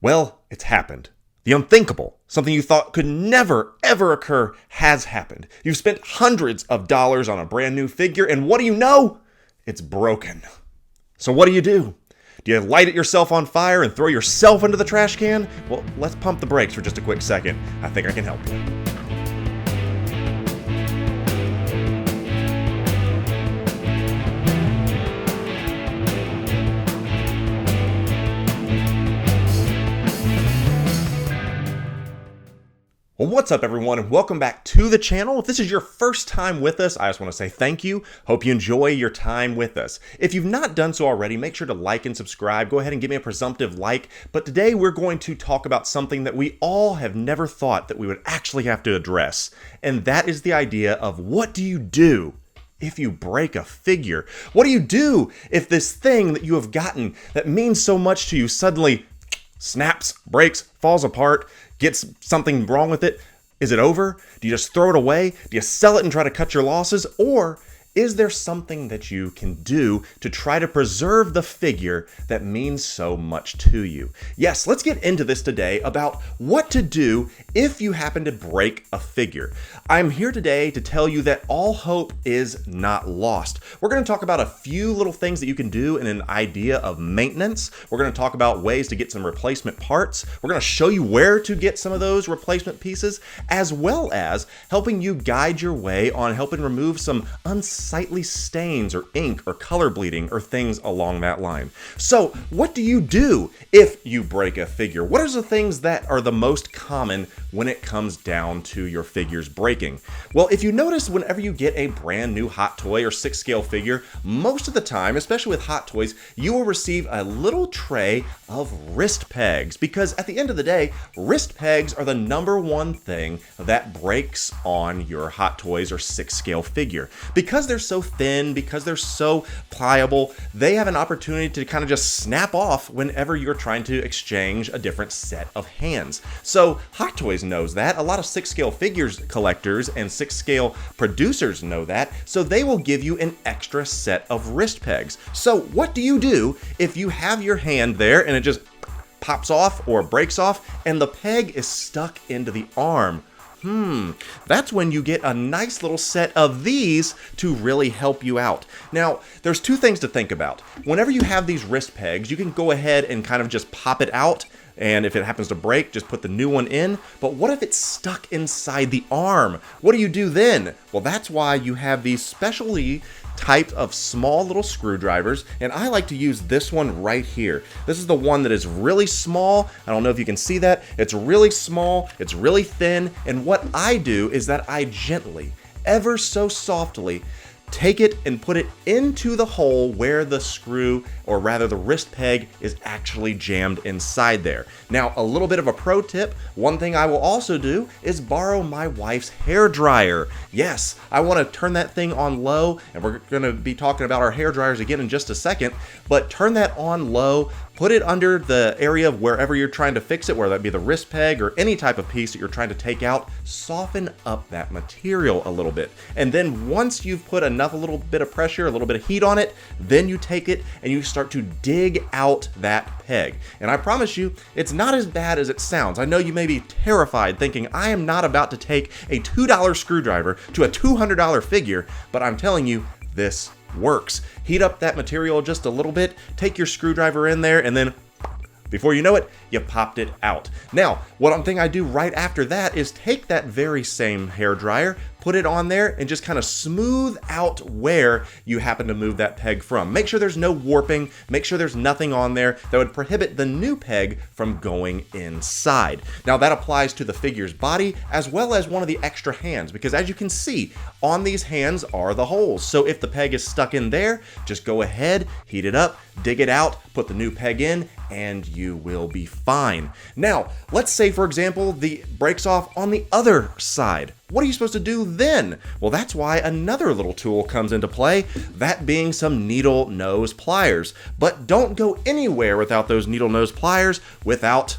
Well, it's happened. The unthinkable, something you thought could never, ever occur, has happened. You've spent hundreds of dollars on a brand new figure, and what do you know? It's broken. So what do? Do you light it yourself on fire and throw yourself into the trash can? Well, let's pump the brakes for just a quick second. I think I can help you. Well, what's up everyone, and welcome back to the channel. If this is your first time with us, I just want to say thank you. Hope you enjoy your time with us. If you've not done so already, make sure to like and subscribe. Go ahead and give me a presumptive like. But today we're going to talk about something that we all have never thought that we would actually have to address. And that is the idea of what do you do if you break a figure? What do you do if this thing that you have gotten that means so much to you suddenly snaps, breaks, falls apart, gets something wrong with it? Is it over? Do you just throw it away? Do you sell it and try to cut your losses? Or is there something that you can do to try to preserve the figure that means so much to you? Yes, let's get into this today about what to do if you happen to break a figure. I'm here today to tell you that all hope is not lost. We're going to talk about a few little things that you can do in an idea of maintenance. We're going to talk about ways to get some replacement parts. We're going to show you where to get some of those replacement pieces, as well as helping you guide your way on helping remove some unsightly stains or ink or color bleeding or things along that line. So what do you do if you break a figure? What are the things that are the most common when it comes down to your figures breaking? Well, if you notice, whenever you get a brand new hot toy or 6-scale figure, most of the time, especially with hot toys, you will receive a little tray of wrist pegs, because at the end of the day, wrist pegs are the number one thing that breaks on your hot toys or 6-scale figure. Because they're so thin, because they're so pliable, they have an opportunity to kind of just snap off whenever you're trying to exchange a different set of hands. So Hot Toys knows that. A lot of 6-scale figures collectors and 6-scale producers know that, so they will give you an extra set of wrist pegs. So what do you do if you have your hand there and it just pops off or breaks off and the peg is stuck into the arm? That's when you get a nice little set of these to really help you out. Now, there's two things to think about. Whenever you have these wrist pegs, you can go ahead and kind of just pop it out, and if it happens to break, just put the new one in. But what if it's stuck inside the arm? What do you do then? Well, that's why you have these specially type of small little screwdrivers, and I like to use this one right here. This is the one that is really small. I don't know if you can see that. It's really small, it's really thin, and what I do is that I gently, ever so softly, take it and put it into the hole where the screw, or rather the wrist peg, is actually jammed inside there. Now, a little bit of a pro tip, one thing I will also do is borrow my wife's hair dryer. Yes, I want to turn that thing on low, and we're going to be talking about our hair dryers again in just a second, but turn that on low, put it under the area of wherever you're trying to fix it, whether that be the wrist peg or any type of piece that you're trying to take out. Soften up that material a little bit. And then once you've put enough, a little bit of pressure, a little bit of heat on it, then you take it and you start to dig out that peg. And I promise you, it's not as bad as it sounds. I know you may be terrified thinking, I am not about to take a $2 screwdriver to a $200 figure, but I'm telling you, this works. Heat up that material just a little bit, take your screwdriver in there, and then before you know it, you popped it out. Now, one thing I do right after that is take that very same hair dryer, put it on there, and just kind of smooth out where you happen to move that peg from. Make sure there's no warping, make sure there's nothing on there that would prohibit the new peg from going inside. Now that applies to the figure's body as well as one of the extra hands, because as you can see, on these hands are the holes. So if the peg is stuck in there, just go ahead, heat it up, dig it out, put the new peg in, and you will be fine. Now, let's say, for example, the breaks off on the other side. What are you supposed to do then? Well, that's why another little tool comes into play, that being some needle nose pliers. But don't go anywhere without those needle nose pliers without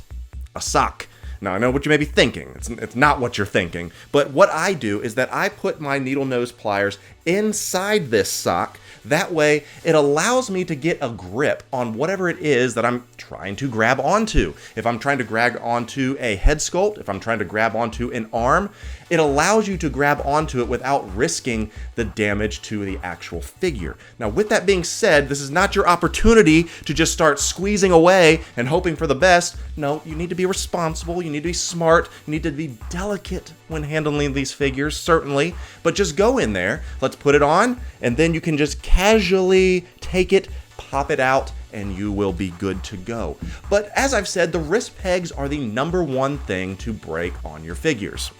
a sock. Now, I know what you may be thinking. It's not what you're thinking. But what I do is that I put my needle nose pliers inside this sock, That way, it allows me to get a grip on whatever it is that I'm trying to grab onto. If I'm trying to grab onto a head sculpt, if I'm trying to grab onto an arm, it allows you to grab onto it without risking the damage to the actual figure. Now, with that being said, this is not your opportunity to just start squeezing away and hoping for the best. No, you need to be responsible, you need to be smart, you need to be delicate when handling these figures, certainly, but just go in there, let's put it on, and then you can just casually take it, pop it out, and you will be good to go. But as I've said, the wrist pegs are the #1 thing to break on your figures.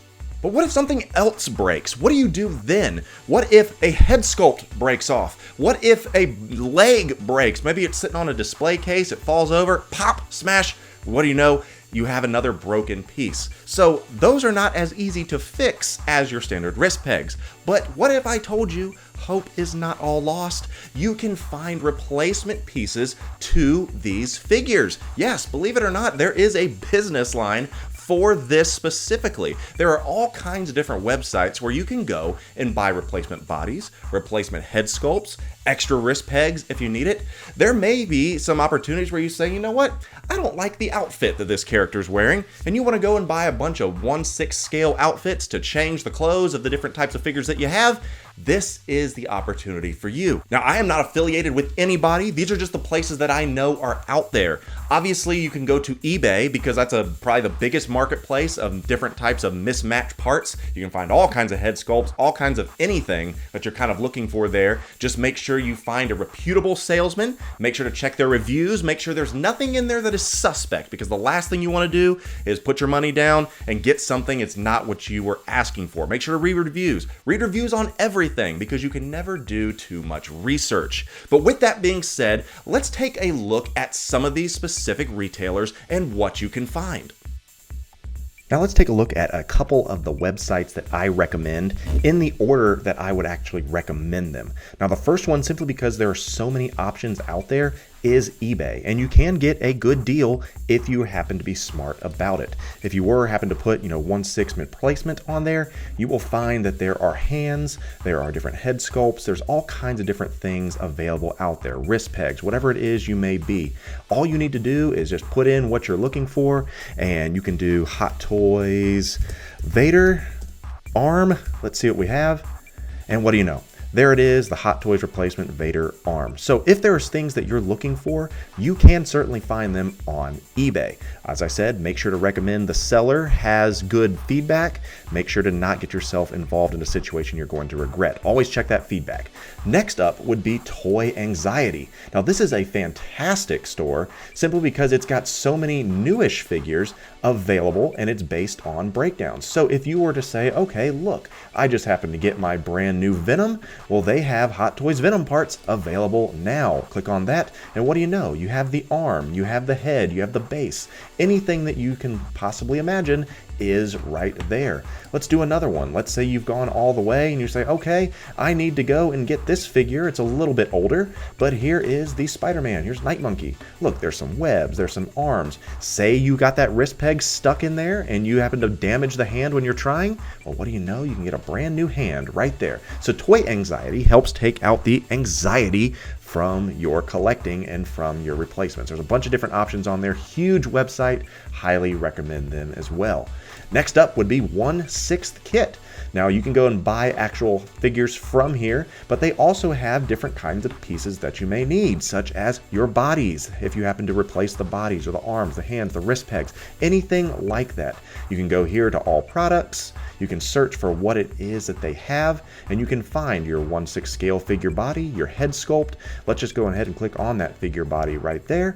But what if something else breaks? What do you do then? What if a head sculpt breaks off? What if a leg breaks? Maybe it's sitting on a display case, it falls over, pop, smash. What do you know? You have another broken piece. So those are not as easy to fix as your standard wrist pegs. But what if I told you hope is not all lost? You can find replacement pieces to these figures. Yes, believe it or not, there is a business line for this specifically. There are all kinds of different websites where you can go and buy replacement bodies, replacement head sculpts, extra wrist pegs if you need it. There may be some opportunities where you say, you know what, I don't like the outfit that this character's wearing, and you want to go and buy a bunch of 1/6 scale outfits to change the clothes of the different types of figures that you have. This is the opportunity for you. Now, I am not affiliated with anybody. These are just the places that I know are out there. Obviously, you can go to eBay because that's probably the biggest marketplace of different types of mismatched parts. You can find all kinds of head sculpts, all kinds of anything that you're kind of looking for there. Just make sure you find a reputable salesman. Make sure to check their reviews. Make sure there's nothing in there that is suspect, because the last thing you want to do is put your money down and get something it's not what you were asking for. Make sure to read reviews. Read reviews on everything, because you can never do too much research. But with that being said, let's take a look at some of these specific retailers and what you can find. Now let's take a look at a couple of the websites that I recommend in the order that I would actually recommend them. Now the first one, simply because there are so many options out there, is eBay, and you can get a good deal if you happen to be smart about it. If you happen to put 1/6 replacement on there, you will find that there are hands, there are different head sculpts, there's all kinds of different things available out there, wrist pegs, whatever it is you may be. All you need to do is just put in what you're looking for, and you can do Hot Toys Vader arm. Let's see what we have, and what do you know? There it is, the Hot Toys replacement Vader arm. So if there's things that you're looking for, you can certainly find them on eBay. As I said, make sure to recommend the seller has good feedback. Make sure to not get yourself involved in a situation you're going to regret. Always check that feedback. Next up would be Toy Anxiety. Now this is a fantastic store simply because it's got so many newish figures available, and it's based on breakdowns. So if you were to say, okay, look, I just happened to get my brand new Venom, well, they have Hot Toys Venom parts available now. Click on that, and what do you know? You have the arm, you have the head, you have the base. Anything that you can possibly imagine is right there. Let's do another one. Let's say you've gone all the way and you say, okay, I need to go and get this figure. It's a little bit older, but here is the Spider-Man. Here's Night Monkey. Look, there's some webs, there's some arms. Say you got that wrist peg stuck in there and you happen to damage the hand when you're trying. Well, what do you know? You can get a brand new hand right there. So Toy Anxiety helps take out the anxiety from your collecting and from your replacements. There's a bunch of different options on there. Huge website. Highly recommend them as well. Next up would be 1/6thKit. Now you can go and buy actual figures from here, but they also have different kinds of pieces that you may need, such as your bodies, if you happen to replace the bodies or the arms, the hands, the wrist pegs, anything like that. You can go here to all products, you can search for what it is that they have, and you can find your 1/6 scale figure body, your head sculpt. Let's just go ahead and click on that figure body right there.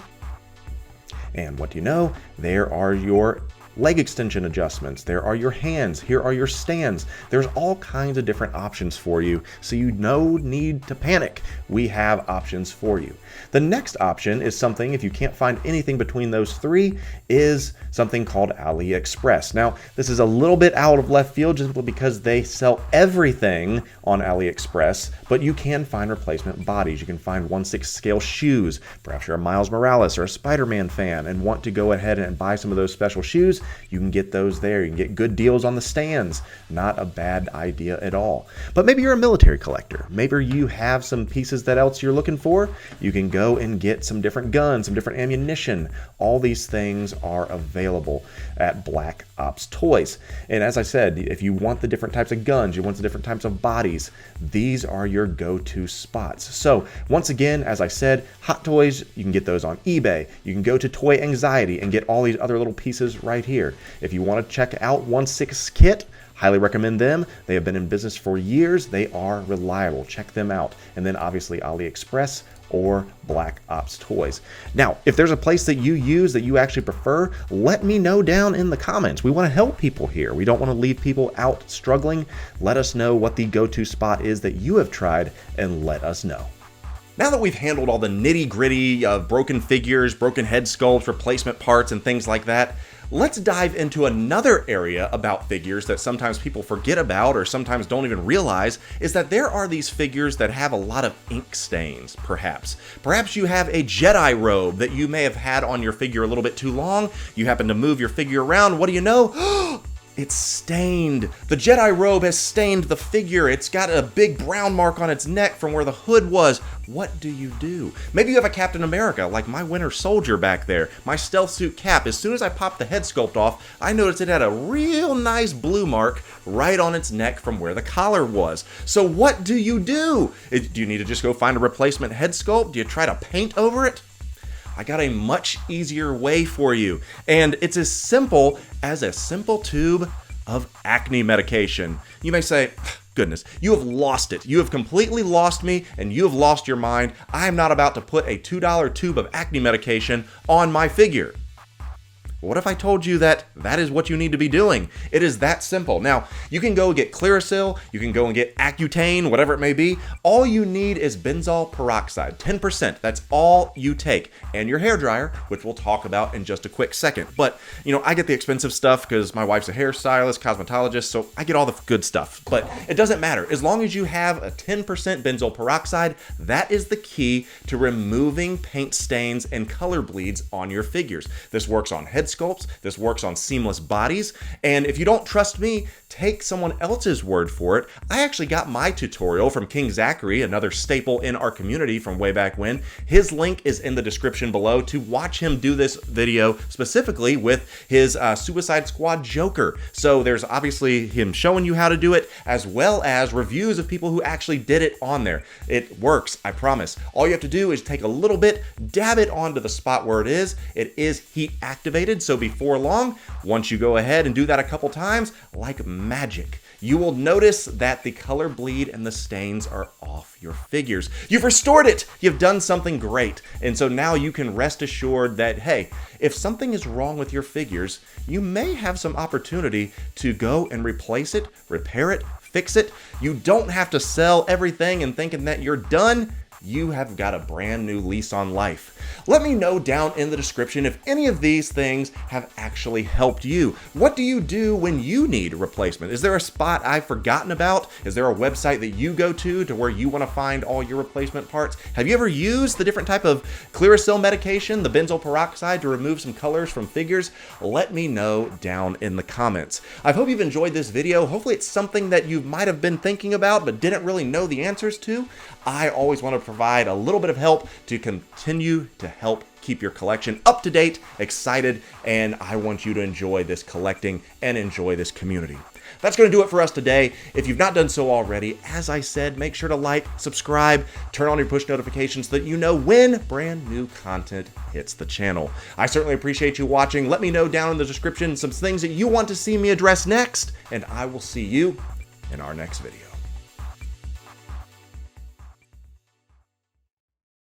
And what do you know? There are your leg extension adjustments. There are your hands. Here are your stands. There's all kinds of different options for you, so you no need to panic. We have options for you. The next option is something, if you can't find anything between those three, is something called AliExpress. Now, this is a little bit out of left field just because they sell everything on AliExpress, but you can find replacement bodies. You can find 1/6 scale shoes. Perhaps you're a Miles Morales or a Spider-Man fan and want to go ahead and buy some of those special shoes. toys, you can get those there. You can get good deals on the stands. Not a bad idea at all. But maybe you're a military collector. Maybe you have some pieces that else you're looking for. You can go and get some different guns, some different ammunition. All these things are available at Black Ops Toys. And as I said, if you want the different types of guns, you want the different types of bodies, these are your go-to spots. So once again, as I said, Hot Toys, you can get those on eBay. You can go to Toy Anxiety and get all these other little pieces right here. If you want to check out OneSixthKit, highly recommend them. They have been in business for years. They are reliable. Check them out. And then obviously AliExpress or Black Ops Toys. Now, if there's a place that you use that you actually prefer, let me know down in the comments. We want to help people here. We don't want to leave people out struggling. Let us know what the go-to spot is that you have tried and let us know. Now that we've handled all the nitty-gritty of broken figures, broken head sculpts, replacement parts, and things like that, let's dive into another area about figures that sometimes people forget about or sometimes don't even realize, is that there are these figures that have a lot of ink stains, perhaps. Perhaps you have a Jedi robe that you may have had on your figure a little bit too long. You happen to move your figure around. What do you know? It's stained. The Jedi robe has stained the figure. It's got a big brown mark on its neck from where the hood was. What do you do? Maybe you have a Captain America, like my Winter Soldier back there. My stealth suit cap, as soon as I popped the head sculpt off, I noticed it had a real nice blue mark right on its neck from where the collar was. So what do you do? Do you need to just go find a replacement head sculpt? Do you try to paint over it? I got a much easier way for you, and it's as simple as a simple tube of acne medication. You may say, goodness, you have lost it. You have completely lost me, and you have lost your mind. I am not about to put a $2 tube of acne medication on my figure. What if I told you that that is what you need to be doing? It is that simple. Now, you can go get Clearasil, you can go and get Accutane, whatever it may be. All you need is benzoyl peroxide, 10%. That's all you take. And your hairdryer, which we'll talk about in just a quick second. But, you know, I get the expensive stuff because my wife's a hairstylist, cosmetologist, so I get all the good stuff. But it doesn't matter. As long as you have a 10% benzoyl peroxide, that is the key to removing paint stains and color bleeds on your figures. This works on head sculpts, this works on seamless bodies, and if you don't trust me, take someone else's word for it. I actually got my tutorial from King Zachary, another staple in our community from way back when. His link is in the description below to watch him do this video specifically with his Suicide Squad Joker. So there's obviously him showing you how to do it, as well as reviews of people who actually did it on there. It works, I promise. All you have to do is take a little bit, dab it onto the spot where it is. It is heat activated, so before long, once you go ahead and do that a couple times, like magic, you will notice that the color bleed and the stains are off your figures. You've restored it! You've done something great. And so now you can rest assured that, hey, if something is wrong with your figures, you may have some opportunity to go and replace it, repair it, fix it. You don't have to sell everything and thinking that you're done. You have got a brand new lease on life. Let me know down in the description if any of these things have actually helped you. What do you do when you need a replacement? Is there a spot I've forgotten about? Is there a website that you go to where you want to find all your replacement parts? Have you ever used the different type of Clearasil medication, the benzoyl peroxide, to remove some colors from figures? Let me know down in the comments. I hope you've enjoyed this video. Hopefully it's something that you might have been thinking about but didn't really know the answers to. I always want to provide a little bit of help to continue to help keep your collection up to date, excited, and I want you to enjoy this collecting and enjoy this community. That's going to do it for us today. If you've not done so already, as I said, make sure to like, subscribe, turn on your push notifications so that you know when brand new content hits the channel. I certainly appreciate you watching. Let me know down in the description some things that you want to see me address next, and I will see you in our next video.